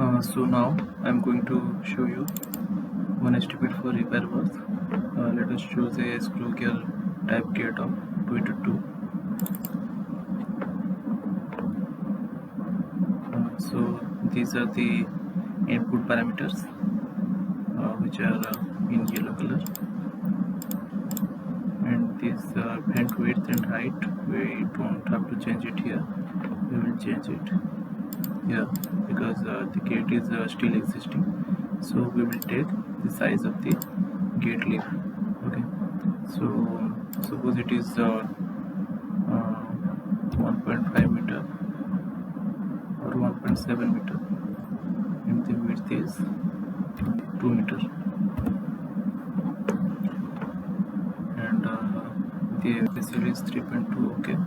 So now I'm going to show you one estimate for repair work. Let us choose a screw gear type gate of 2x2. So these are the input parameters which are in yellow color, and this vent width and height we don't have to change it here. We will change it here because the gate is still existing, so we will take the size of the gate leaf. Okay, so suppose it is 1.5 meter or 1.7 meter and the width is 2 meter, and the FSL is 3.2. okay,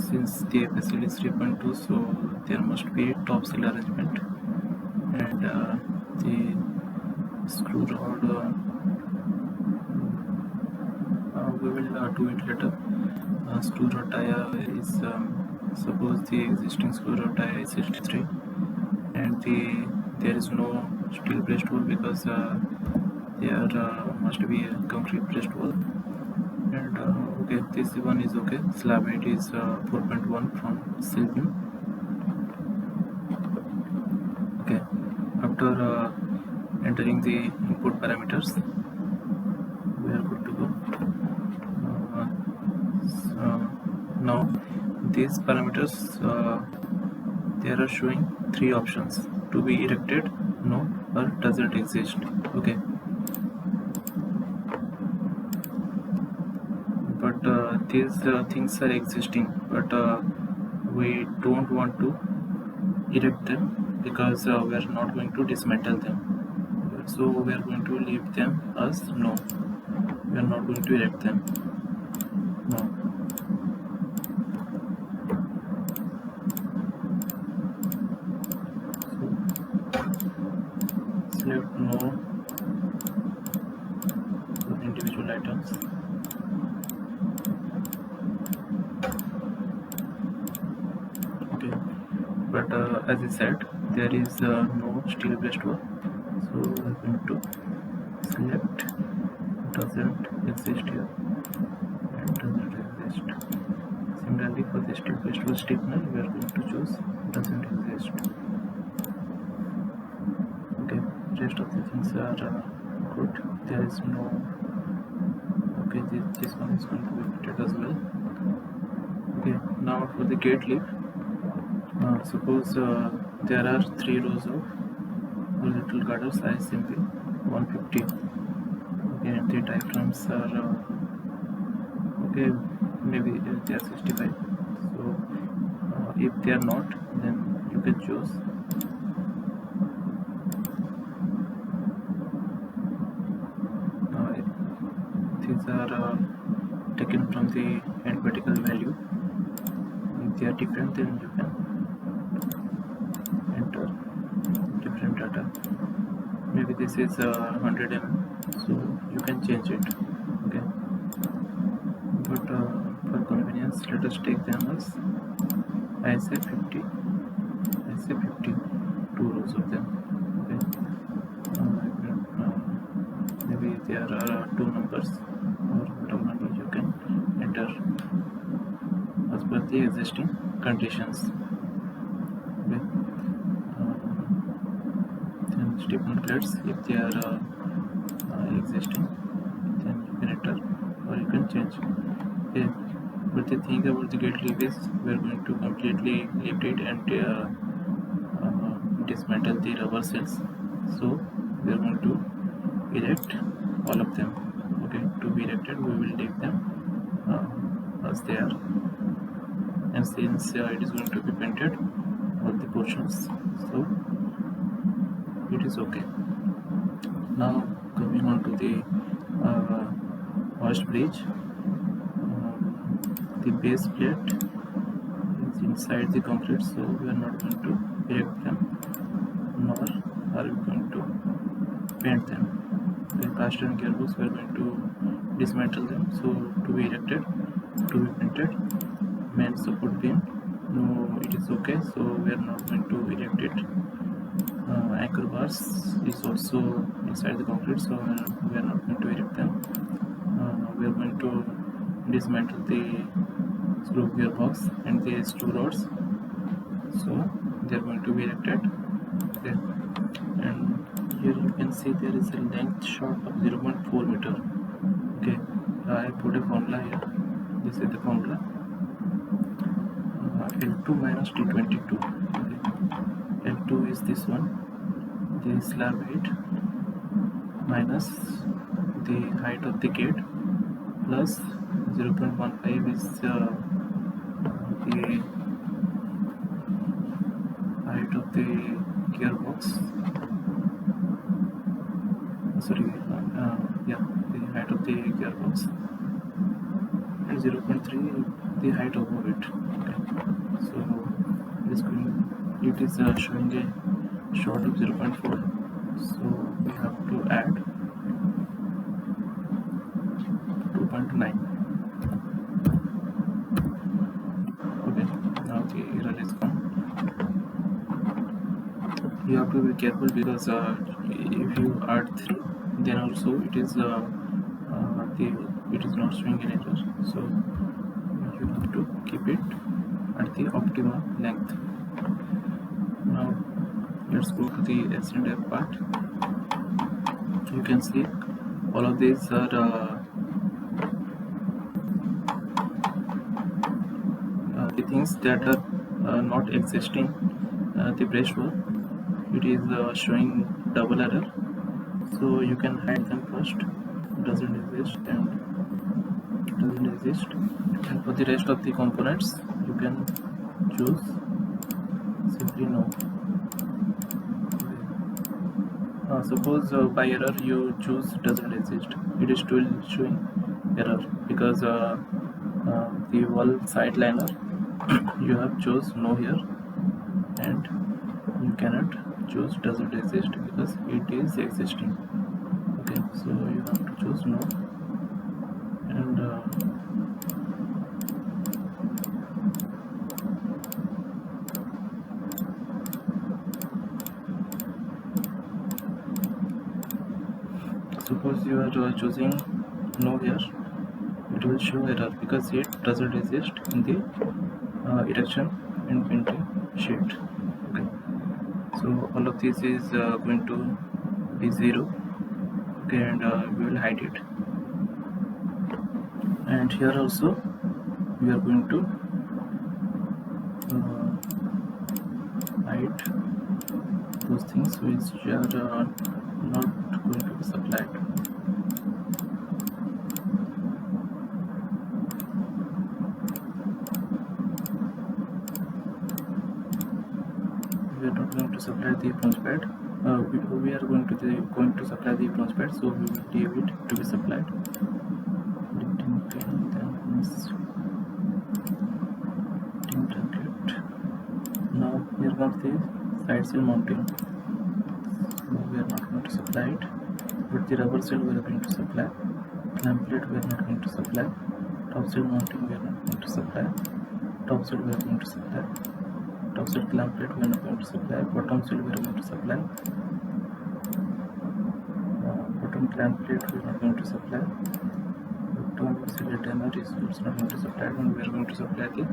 since the FSL is 3.2, so there must be topsail arrangement, and the screw rod we will do it later. Screw rod dia is suppose the existing screw rod dia is 63 and there is no steel braced hole because there must be a concrete braced hole, and okay, this one is okay. Slab height is 4.1 from sill beam. Okay, after entering the input parameters, we are good to go. Now these parameters there are showing three options: to be erected, no, or doesn't exist. Okay, but these things are existing, but we don't want to erect them because we are not going to dismantle them, so we are going to leave them as no. We are not going to erect them. No. So select no for individual items. Okay, but as I said, there is no steel braced work, so we are going to select doesn't exist here and doesn't exist. Similarly, for the steel braced work stiffener, we are going to choose doesn't exist. Okay, rest of the things are good. There is no. Okay, this one is going to be fitted as well. Okay, now for the gate leaf, suppose there are 3 rows of horizontal girders size simply 150. Okay, and the diaphragms are okay, maybe they are 65. So if they are not, then you can choose these are taken from the end vertical value. If they are different, then you can enter different data. Maybe this is 100 mm, so you can change it. Okay, but for convenience, let us take them as I say 50. I say 50, 2 rows of them. Okay, maybe there are 2 numbers or whatever number you can enter as per the existing conditions. Okay, then stiffener plates, if they are existing, then you can enter or you can change. Okay, but the thing about the gate leaf is we are going to completely lift it and dismantle the rubber cells, so we are going to erect all of them. Okay, to be erected, we will leave them as they are, and since it is going to be painted all the portions, so it is okay. Now coming on to the hoist bridge, the base plate is inside the concrete, so we are not going to erect them, nor are we going to paint them. The cast iron gearbox, we are going to dismantle them, so to be erected, to be painted, main support beam no, it is okay, so we are not going to erect it. Anchor bars is also inside the concrete, so we are not going to erect them. We are going to dismantle the screw gearbox and the screw rods, so they are going to be erected there. And here you can see there is a length shot of 0.4 meter. Okay, I put a formula here. This is the formula. L2 minus T22. Okay. L2 is this one, the slab height minus the height of the gate plus 0.15 is the height of the gearbox. Sorry, yeah, the height of the gearbox, and 0.3 the height above it. Okay. So it is showing a short of 0.4, so we have to add 2.9. Okay, now the error is gone. You have to be careful because if you add 3, then also it is it is not showing an error, so you have to keep it at the optimal length. Now let's go to the S&F part. You can see all of these are the things that are not existing. The breastwork, it is showing double error, so you can hide them first. Doesn't exist and doesn't exist. And for the rest of the components, you can choose simply no. Suppose by error you choose doesn't exist, it is still showing error because the wall side liner you have chose no here, and you cannot choose doesn't exist because it is existing. Okay, so you have to choose no, and suppose you are choosing no here, it will show error because it doesn't exist in the erection and painting sheet. Okay, so all of this is going to be 0. Okay, and we will hide it, and here also we are going to hide those things which are not going to be supplied. We are not going to supply the bronze pad. We are going to supply the bronze pad, so we will leave it to be supplied. Now here comes the side seal mounting. So we are not going to supply it, but the rubber seal we are going to supply. Clamp plate we are not going to supply. Top seal mounting we are not going to supply. Top seal we are going to supply. Top seal clamp plate we are not going to supply. Bottom seal we are going to supply. Bottom clamp plate we are not going to supply. Bottom seal retainer is also not going to supply, and we are going to supply the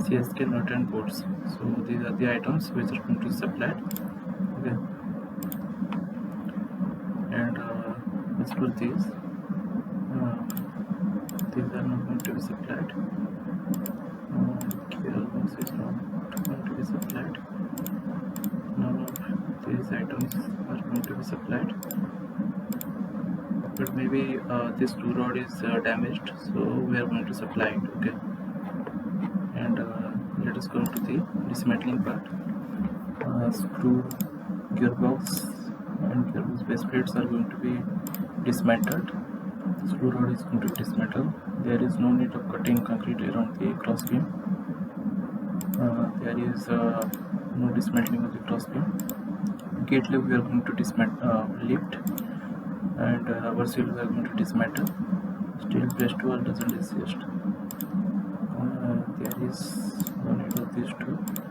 CSK nut and bolts. So these are the items which are going to be supplied. Okay, and as per these are not going to be supplied. Gearbox is not going to be supplied. None of these items are going to be supplied, but maybe this screw rod is damaged, so we are going to supply it. Okay, and let us go to the dismantling part. Screw, gearbox and gearbox base plates are going to be dismantled. The screw rod is going to be dismantled. There is no need of cutting concrete around the cross beam. There is no dismantling of the cross beam. Gate lift we are going to lift, and rubber seal we are going to dismantle. Steel breast wall doesn't exist. There is no need of these two.